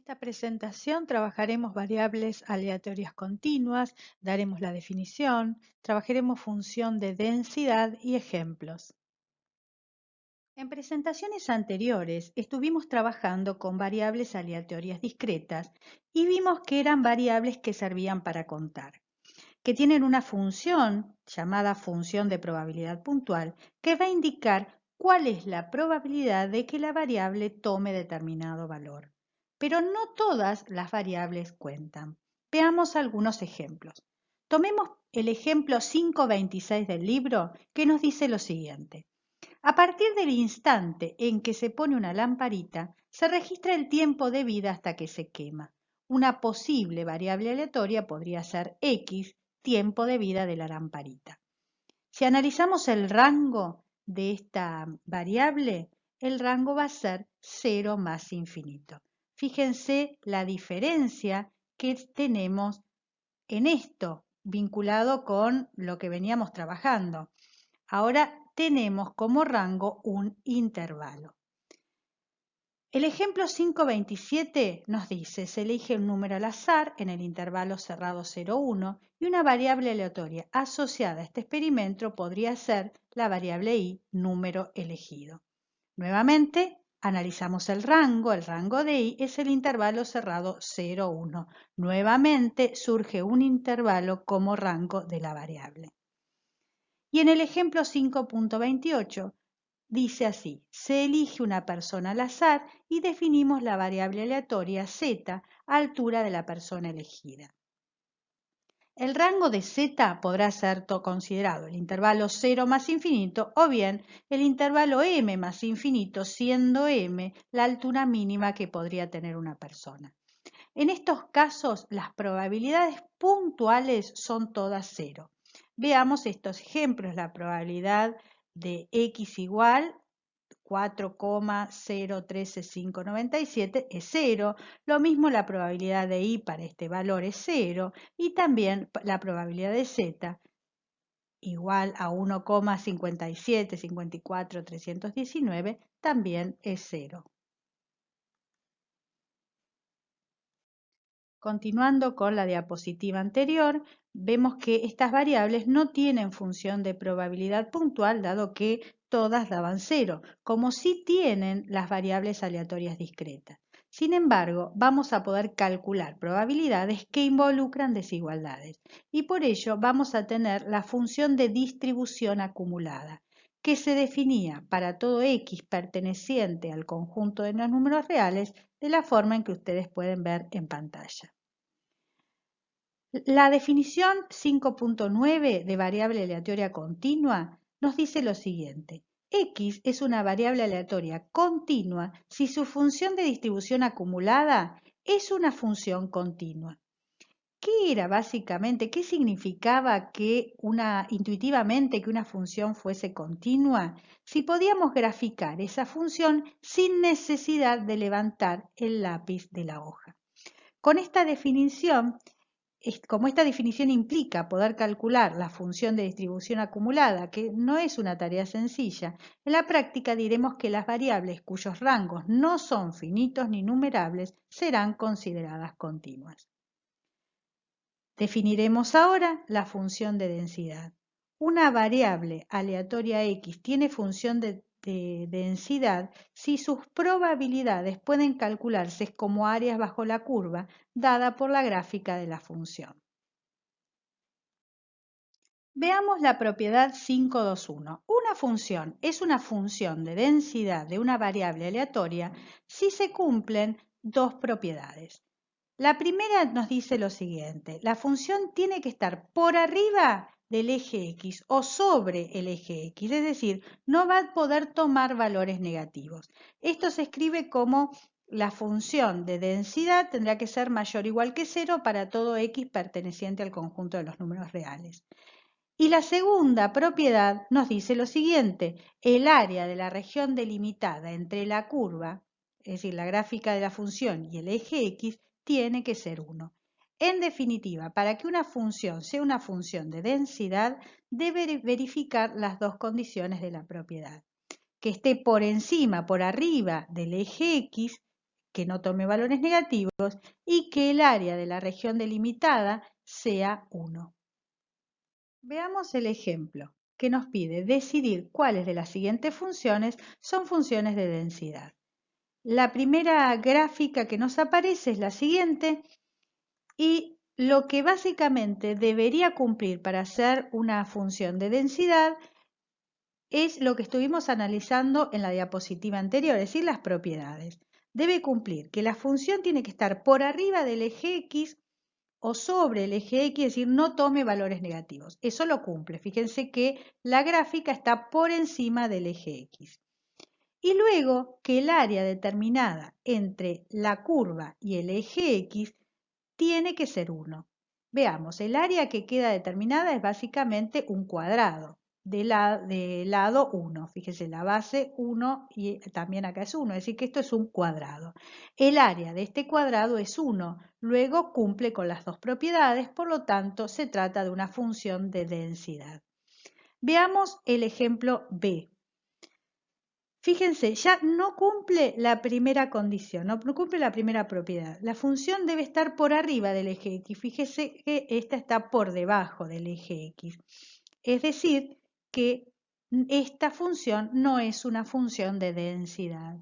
esta presentación trabajaremos variables aleatorias continuas, daremos la definición, trabajaremos función de densidad y ejemplos. En presentaciones anteriores estuvimos trabajando con variables aleatorias discretas y vimos que eran variables que servían para contar, que tienen una función llamada función de probabilidad puntual que va a indicar cuál es la probabilidad de que la variable tome determinado valor. Pero no todas las variables cuentan. Veamos algunos ejemplos. Tomemos el ejemplo 5.26 del libro que nos dice lo siguiente. A partir del instante en que se pone una lamparita, se registra el tiempo de vida hasta que se quema. Una posible variable aleatoria podría ser X, tiempo de vida de la lamparita. Si analizamos el rango de esta variable, el rango va a ser 0 más infinito. Fíjense la diferencia que tenemos en esto, vinculado con lo que veníamos trabajando. Ahora tenemos como rango un intervalo. El ejemplo 5.27 nos dice, se elige un número al azar en el intervalo cerrado 0,1 y una variable aleatoria asociada a este experimento podría ser la variable i, número elegido. Nuevamente, analizamos el rango de i es el intervalo cerrado 0,1. Nuevamente surge un intervalo como rango de la variable. Y en el ejemplo 5.28 dice así, se elige una persona al azar y definimos la variable aleatoria z, altura de la persona elegida. El rango de z podrá ser considerado el intervalo 0 más infinito o bien el intervalo m más infinito, siendo m la altura mínima que podría tener una persona. En estos casos, las probabilidades puntuales son todas 0. Veamos estos ejemplos. La probabilidad de x igual 4,013597 es 0. Lo mismo la probabilidad de i para este valor es 0. Y también la probabilidad de z igual a 1,5754,319 también es 0. Continuando con la diapositiva anterior, vemos que estas variables no tienen función de probabilidad puntual, dado que todas daban 0, como sí tienen las variables aleatorias discretas. Sin embargo, vamos a poder calcular probabilidades que involucran desigualdades y por ello vamos a tener la función de distribución acumulada, que se definía para todo x perteneciente al conjunto de los números reales de la forma en que ustedes pueden ver en pantalla. La definición 5.9 de variable aleatoria continua nos dice lo siguiente. X es una variable aleatoria continua si su función de distribución acumulada es una función continua. ¿Qué era básicamente? ¿Qué significaba intuitivamente que una función fuese continua? Si podíamos graficar esa función sin necesidad de levantar el lápiz de la hoja. Con esta definición, como esta definición implica poder calcular la función de distribución acumulada, que no es una tarea sencilla, en la práctica diremos que las variables cuyos rangos no son finitos ni numerables serán consideradas continuas. Definiremos ahora la función de densidad. Una variable aleatoria x tiene función de densidad si sus probabilidades pueden calcularse como áreas bajo la curva dada por la gráfica de la función. Veamos la propiedad 521. Una función es una función de densidad de una variable aleatoria si se cumplen dos propiedades. La primera nos dice lo siguiente, la función tiene que estar por arriba del eje X o sobre el eje X, es decir, no va a poder tomar valores negativos. Esto se escribe como la función de densidad tendrá que ser mayor o igual que 0 para todo X perteneciente al conjunto de los números reales. Y la segunda propiedad nos dice lo siguiente, el área de la región delimitada entre la curva, es decir, la gráfica de la función y el eje X, tiene que ser 1. En definitiva, para que una función sea una función de densidad, debe verificar las dos condiciones de la propiedad. Que esté por encima, por arriba del eje X, que no tome valores negativos y que el área de la región delimitada sea 1. Veamos el ejemplo que nos pide decidir cuáles de las siguientes funciones son funciones de densidad. La primera gráfica que nos aparece es la siguiente y lo que básicamente debería cumplir para ser una función de densidad es lo que estuvimos analizando en la diapositiva anterior, es decir, las propiedades. Debe cumplir que la función tiene que estar por arriba del eje X o sobre el eje X, es decir, no tome valores negativos. Eso lo cumple. Fíjense que la gráfica está por encima del eje X. Y luego que el área determinada entre la curva y el eje X tiene que ser 1. Veamos, el área que queda determinada es básicamente un cuadrado de lado 1. Fíjense, la base 1 y también acá es 1, es decir que esto es un cuadrado. El área de este cuadrado es 1, luego cumple con las dos propiedades, por lo tanto se trata de una función de densidad. Veamos el ejemplo B. Fíjense, ya no cumple la primera condición, no cumple la primera propiedad. La función debe estar por arriba del eje X. Fíjese que esta está por debajo del eje X. Es decir, que esta función no es una función de densidad.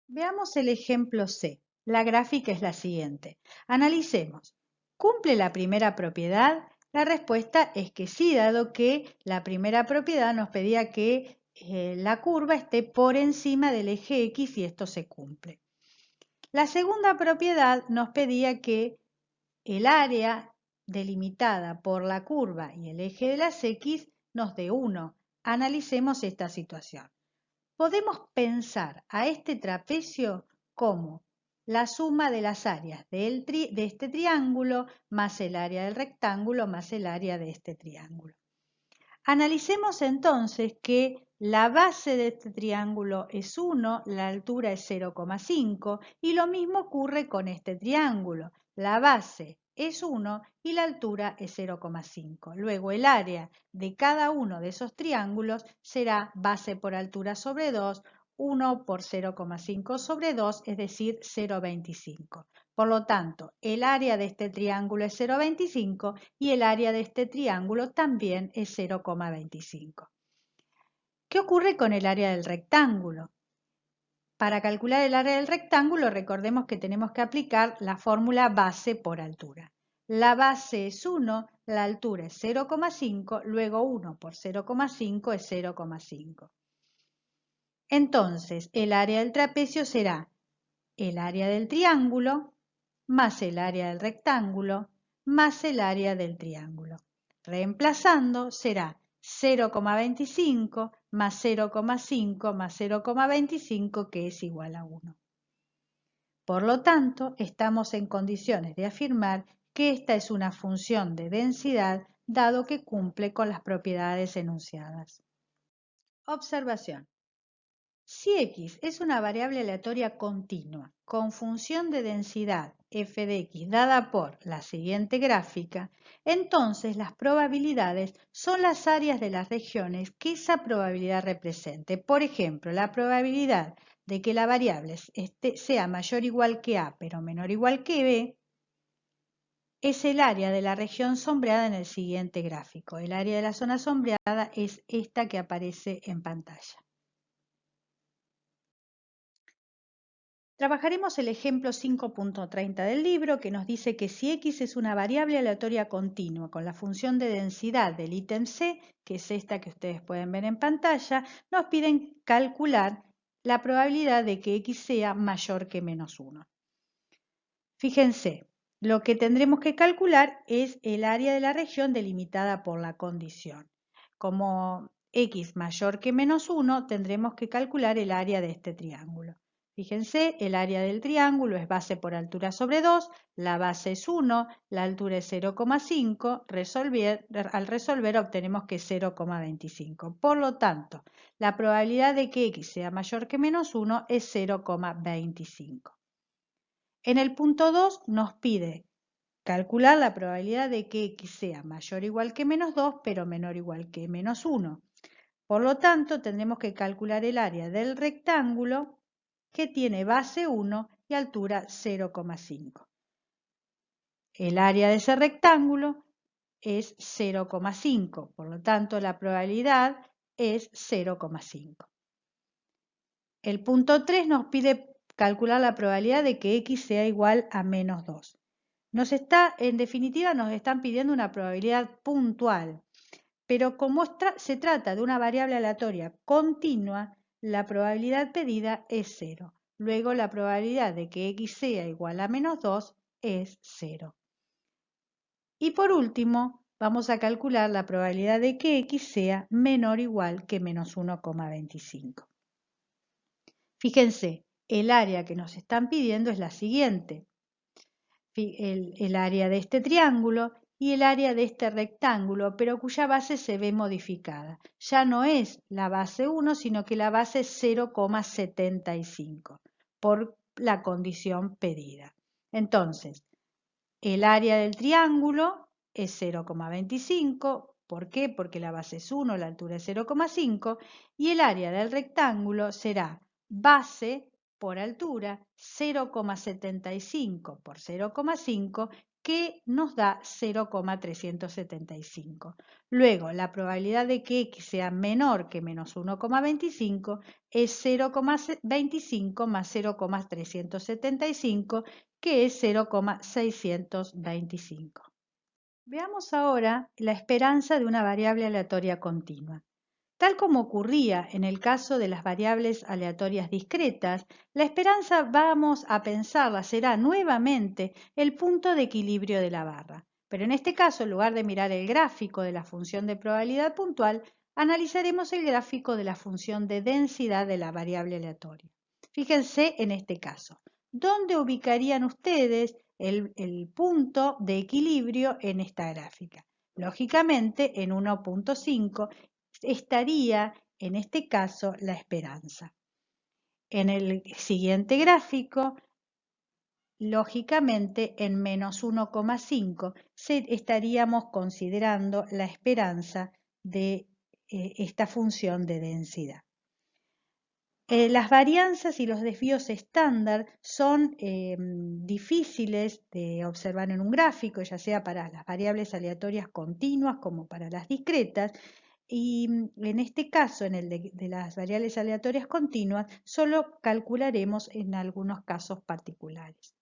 Veamos el ejemplo C. La gráfica es la siguiente. Analicemos. ¿Cumple la primera propiedad? La respuesta es que sí, dado que la primera propiedad nos pedía que la curva esté por encima del eje X y esto se cumple. La segunda propiedad nos pedía que el área delimitada por la curva y el eje de las X nos dé 1. Analicemos esta situación. Podemos pensar a este trapecio como la suma de las áreas de este triángulo más el área del rectángulo más el área de este triángulo. Analicemos entonces que la base de este triángulo es 1, la altura es 0,5 y lo mismo ocurre con este triángulo. La base es 1 y la altura es 0,5. Luego el área de cada uno de esos triángulos será base por altura sobre 2, 1 por 0,5 sobre 2, es decir, 0,25. Por lo tanto, el área de este triángulo es 0,25 y el área de este triángulo también es 0,25. ¿Qué ocurre con el área del rectángulo? Para calcular el área del rectángulo, recordemos que tenemos que aplicar la fórmula base por altura. La base es 1, la altura es 0,5, luego 1 por 0,5 es 0,5. Entonces, el área del trapecio será el área del triángulo más el área del rectángulo más el área del triángulo. Reemplazando será 0,25 más 0,5 más 0,25 que es igual a 1. Por lo tanto, estamos en condiciones de afirmar que esta es una función de densidad dado que cumple con las propiedades enunciadas. Observación. Si X es una variable aleatoria continua con función de densidad f de x dada por la siguiente gráfica, entonces las probabilidades son las áreas de las regiones que esa probabilidad represente. Por ejemplo, la probabilidad de que la variable sea mayor o igual que A pero menor o igual que B es el área de la región sombreada en el siguiente gráfico. El área de la zona sombreada es esta que aparece en pantalla. Trabajaremos el ejemplo 5.30 del libro que nos dice que si X es una variable aleatoria continua con la función de densidad del ítem C, que es esta que ustedes pueden ver en pantalla, nos piden calcular la probabilidad de que X sea mayor que menos 1. Fíjense, lo que tendremos que calcular es el área de la región delimitada por la condición. Como X mayor que menos 1, tendremos que calcular el área de este triángulo. Fíjense, el área del triángulo es base por altura sobre 2, la base es 1, la altura es 0,5, al resolver obtenemos que es 0,25. Por lo tanto, la probabilidad de que X sea mayor que menos 1 es 0,25. En el punto 2 nos pide calcular la probabilidad de que X sea mayor o igual que menos 2, pero menor o igual que menos 1. Por lo tanto, tendremos que calcular el área del rectángulo que tiene base 1 y altura 0,5. El área de ese rectángulo es 0,5, por lo tanto la probabilidad es 0,5. El punto 3 nos pide calcular la probabilidad de que x sea igual a menos 2. En definitiva, nos están pidiendo una probabilidad puntual, pero como se trata de una variable aleatoria continua, la probabilidad pedida es 0. Luego la probabilidad de que x sea igual a menos 2 es 0. Y por último, vamos a calcular la probabilidad de que x sea menor o igual que menos 1,25. Fíjense, el área que nos están pidiendo es la siguiente. El área de este triángulo y el área de este rectángulo, pero cuya base se ve modificada. Ya no es la base 1, sino que la base es 0,75 por la condición pedida. Entonces, el área del triángulo es 0,25. ¿Por qué? Porque la base es 1, la altura es 0,5. Y el área del rectángulo será base por altura 0,75 por 0,5, que nos da 0,375. Luego, la probabilidad de que x sea menor que menos 1,25 es 0,25 más 0,375, que es 0,625. Veamos ahora la esperanza de una variable aleatoria continua. Tal como ocurría en el caso de las variables aleatorias discretas, la esperanza, vamos a pensarla, será nuevamente el punto de equilibrio de la barra. Pero en este caso, en lugar de mirar el gráfico de la función de probabilidad puntual, analizaremos el gráfico de la función de densidad de la variable aleatoria. Fíjense en este caso. ¿Dónde ubicarían ustedes el punto de equilibrio en esta gráfica? Lógicamente en 1,5 estaría en este caso la esperanza. En el siguiente gráfico, lógicamente en menos 1,5 estaríamos considerando la esperanza de esta función de densidad. Las varianzas y los desvíos estándar son difíciles de observar en un gráfico, ya sea para las variables aleatorias continuas como para las discretas, y en este caso, en el de las variables aleatorias continuas, solo calcularemos en algunos casos particulares.